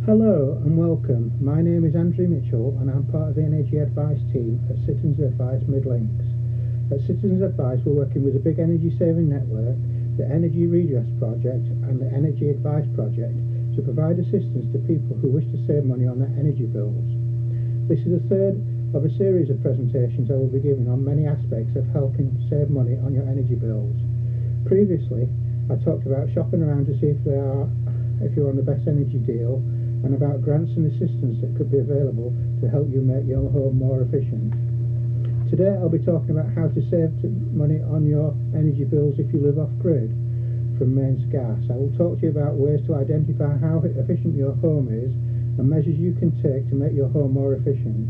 Hello and welcome. My name is Andrew Mitchell and I'm part of the Energy Advice team at Citizens Advice Midlinks. At Citizens Advice we're working with the Big Energy Saving Network, the Energy Redress Project and the Energy Advice Project to provide assistance to people who wish to save money on their energy bills. This is the third of a series of presentations I will be giving on many aspects of helping save money on your energy bills. Previously I talked about shopping around to see if you're on the best energy deal, and about grants and assistance that could be available to help you make your home more efficient. Today I'll be talking about how to save money on your energy bills if you live off-grid from mains gas. I will talk to you about ways to identify how efficient your home is and measures you can take to make your home more efficient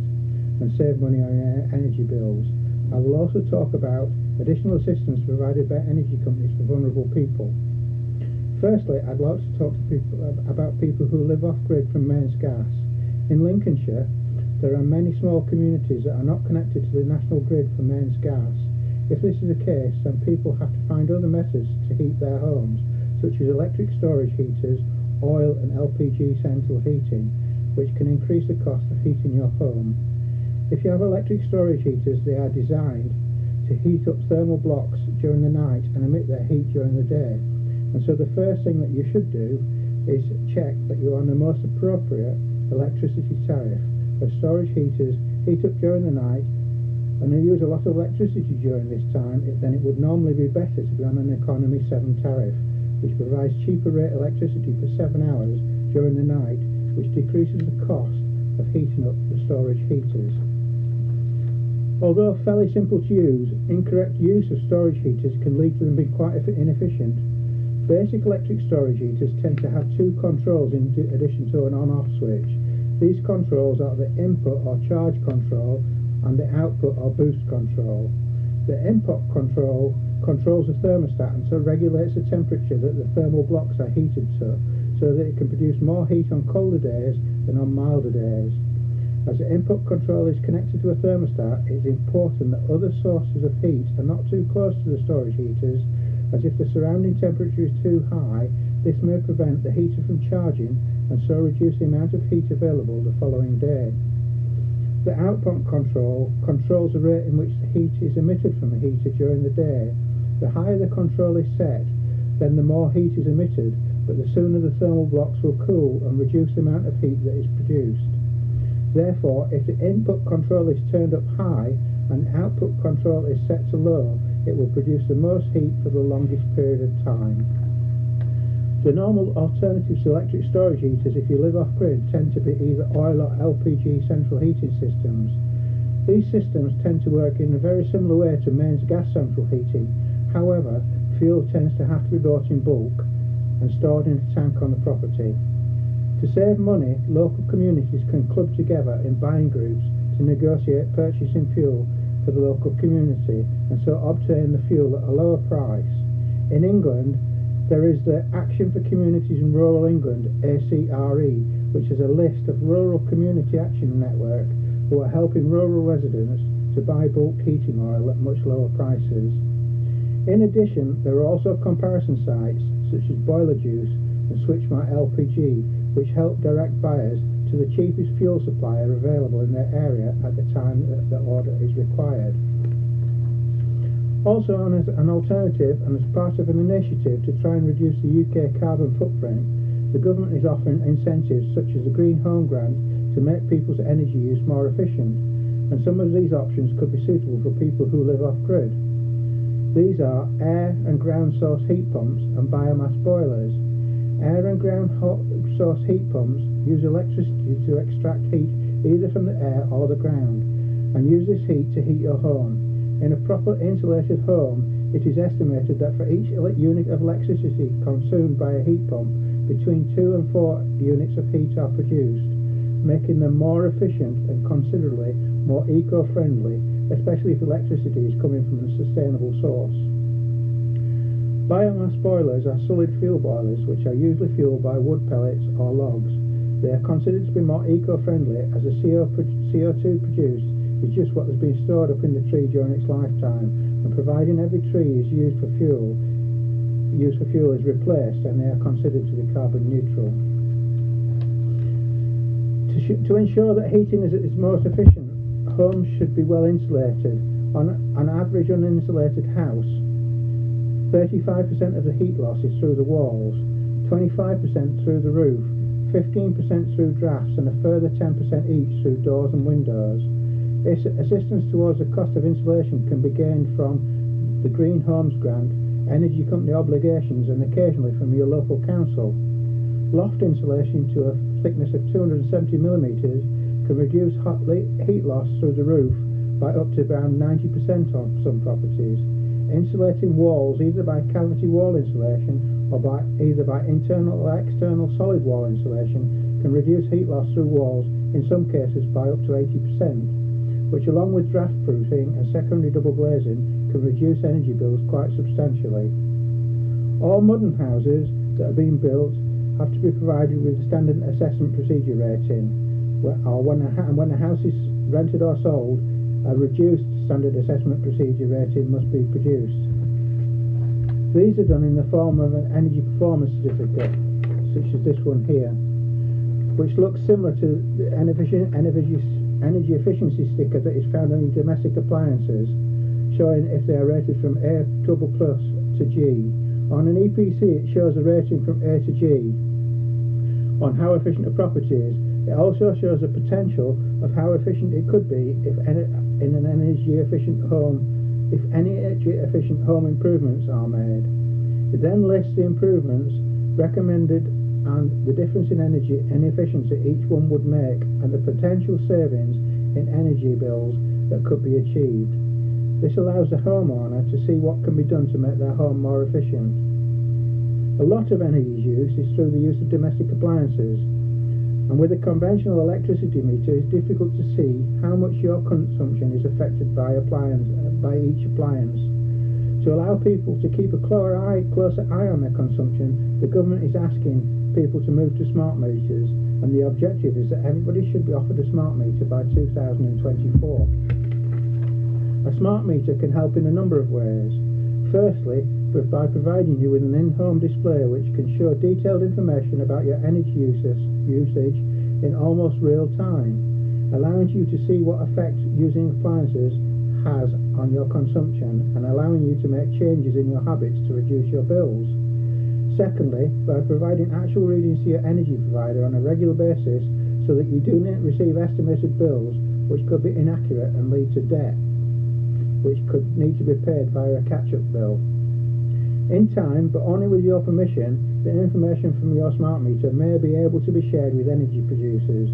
and save money on your energy bills. I will also talk about additional assistance provided by energy companies for vulnerable people. Firstly, I'd like to talk to people about people who live off-grid from mains gas. In Lincolnshire, there are many small communities that are not connected to the national grid for mains gas. If this is the case, then people have to find other methods to heat their homes, such as electric storage heaters, oil and LPG central heating, which can increase the cost of heating your home. If you have electric storage heaters, they are designed to heat up thermal blocks during the night and emit their heat during the day. And so the first thing that you should do is check that you're on the most appropriate electricity tariff. As storage heaters heat up during the night and they use a lot of electricity during this time, then it would normally be better to be on an Economy 7 tariff, which provides cheaper rate electricity for 7 hours during the night, which decreases the cost of heating up the storage heaters. Although fairly simple to use, incorrect use of storage heaters can lead to them being quite inefficient. Basic electric storage heaters tend to have two controls in addition to an on-off switch. These controls are the input or charge control and the output or boost control. The input control controls the thermostat and so regulates the temperature that the thermal blocks are heated to, so that it can produce more heat on colder days than on milder days. As the input control is connected to a thermostat, it is important that other sources of heat are not too close to the storage heaters, as if the surrounding temperature is too high, this may prevent the heater from charging and so reduce the amount of heat available the following day. The output control controls the rate in which the heat is emitted from the heater during the day. The higher the control is set, then the more heat is emitted, but the sooner the thermal blocks will cool and reduce the amount of heat that is produced. Therefore, if the input control is turned up high and output control is set to low, it will produce the most heat for the longest period of time. The normal alternatives to electric storage heaters if you live off-grid tend to be either oil or LPG central heating systems. These systems tend to work in a very similar way to mains gas central heating. However, fuel tends to have to be bought in bulk and stored in a tank on the property. To save money, local communities can club together in buying groups to negotiate purchasing fuel for the local community and so obtain the fuel at a lower price. In England, there is the Action for Communities in Rural England, ACRE, which is a list of rural community action network who are helping rural residents to buy bulk heating oil at much lower prices. In addition, there are also comparison sites such as Boiler Juice and Switch My LPG, which help direct buyers to the cheapest fuel supplier available in their area at the time that the order is required. Also, as an alternative and as part of an initiative to try and reduce the UK carbon footprint, the government is offering incentives such as the Green Home Grant to make people's energy use more efficient, and some of these options could be suitable for people who live off-grid. These are air and ground source heat pumps and biomass boilers. Air and ground source heat pumps use electricity to extract heat either from the air or the ground and use this heat to heat your home. In a proper insulated home, it is estimated that for each unit of electricity consumed by a heat pump, between 2 and 4 units of heat are produced, making them more efficient and considerably more eco-friendly, especially if electricity is coming from a sustainable source. Biomass boilers are solid fuel boilers which are usually fueled by wood pellets or logs. They are considered to be more eco-friendly as the CO2 produced is just what has been stored up in the tree during its lifetime, and providing every tree is used for fuel is replaced, and they are considered to be carbon neutral. To ensure that heating is at its most efficient, homes should be well insulated. On an average uninsulated house, 35% of the heat loss is through the walls, 25% through the roof, 15% through drafts, and a further 10% each through doors and windows. Assistance towards the cost of insulation can be gained from the Green Homes Grant, energy company obligations, and occasionally from your local council. Loft insulation to a thickness of 270 millimetres can reduce heat loss through the roof by up to around 90% on some properties. Insulating walls either by cavity wall insulation or either by internal or external solid wall insulation can reduce heat loss through walls, in some cases by up to 80%, which along with draft proofing and secondary double glazing can reduce energy bills quite substantially. All modern houses that are being built have to be provided with a standard assessment procedure rating, or when a house is rented or sold, a reduced standard assessment procedure rating must be produced. These are done in the form of an energy performance certificate, such as this one here, which looks similar to the energy efficiency sticker that is found on your domestic appliances, showing if they are rated from A++ to G. On an EPC it shows a rating from A to G on how efficient a property is. It also shows a potential of how efficient it could be if any energy efficient home improvements are made. It then lists the improvements recommended and the difference in energy and efficiency each one would make, and the potential savings in energy bills that could be achieved. This allows the homeowner to see what can be done to make their home more efficient. A lot of energy use is through the use of domestic appliances, and with a conventional electricity meter it's difficult to see how much your consumption is affected by each appliance. To allow people to keep a closer eye on their consumption, the government is asking people to move to smart meters, and the objective is that everybody should be offered a smart meter by 2024. A smart meter can help in a number of ways. Firstly, by providing you with an in-home display which can show detailed information about your energy usage in almost real time, allowing you to see what effect using appliances has on your consumption and allowing you to make changes in your habits to reduce your bills. Secondly, by providing actual readings to your energy provider on a regular basis so that you do not receive estimated bills which could be inaccurate and lead to debt, which could need to be paid via a catch-up bill. In time, but only with your permission, the information from your smart meter may be able to be shared with energy producers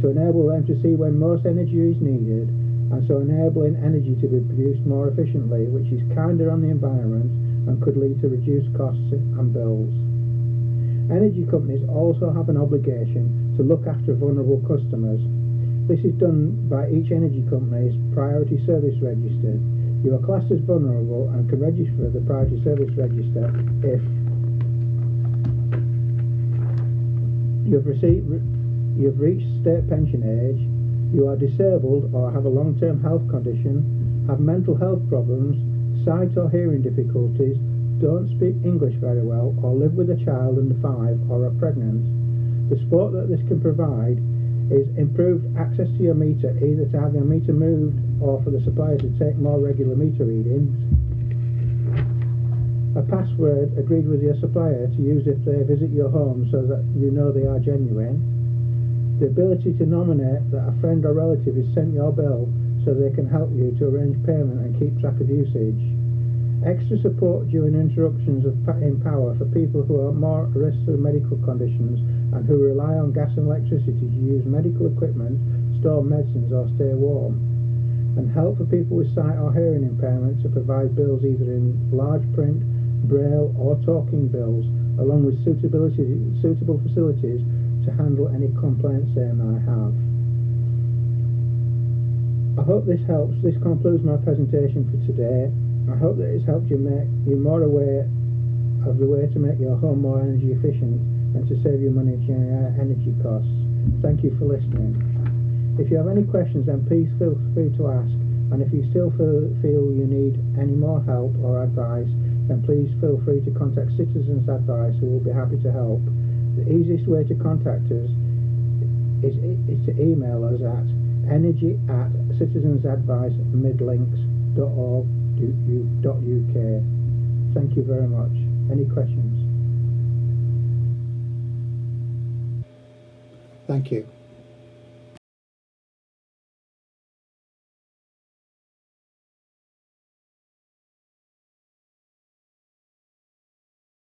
to enable them to see when most energy is needed, and so enabling energy to be produced more efficiently, which is kinder on the environment and could lead to reduced costs and bills. Energy companies also have an obligation to look after vulnerable customers. This is done by each energy company's Priority Service Register. You are classed as vulnerable and can register for the Priority Service Register if you've reached state pension age, you are disabled or have a long-term health condition, have mental health problems, sight or hearing difficulties, don't speak English very well, or live with a child under 5 or are pregnant. The support that this can provide is improved access to your meter, either to have your meter moved or for the supplier to take more regular meter readings, a password agreed with your supplier to use if they visit your home so that you know they are genuine, the ability to nominate that a friend or relative is sent your bill so they can help you to arrange payment and keep track of usage, extra support during interruptions in power for people who are more at risk of medical conditions and who rely on gas and electricity to use medical equipment, store medicines or stay warm, and help for people with sight or hearing impairment to provide bills either in large print, braille or talking bills, along with suitable facilities to handle any complaints they might have. I hope this helps. This concludes my presentation for today. I hope that it's helped you make you more aware of the way to make your home more energy efficient and to save you money during energy costs. Thank you for listening. If you have any questions, then please feel free to ask, and if you still feel you need any more help or advice, then please feel free to contact Citizens Advice, who will be happy to help. The easiest way to contact us is is to email us at energy@citizensadvice.midlinks.org.uk. Thank you very much. Any questions? Thank you.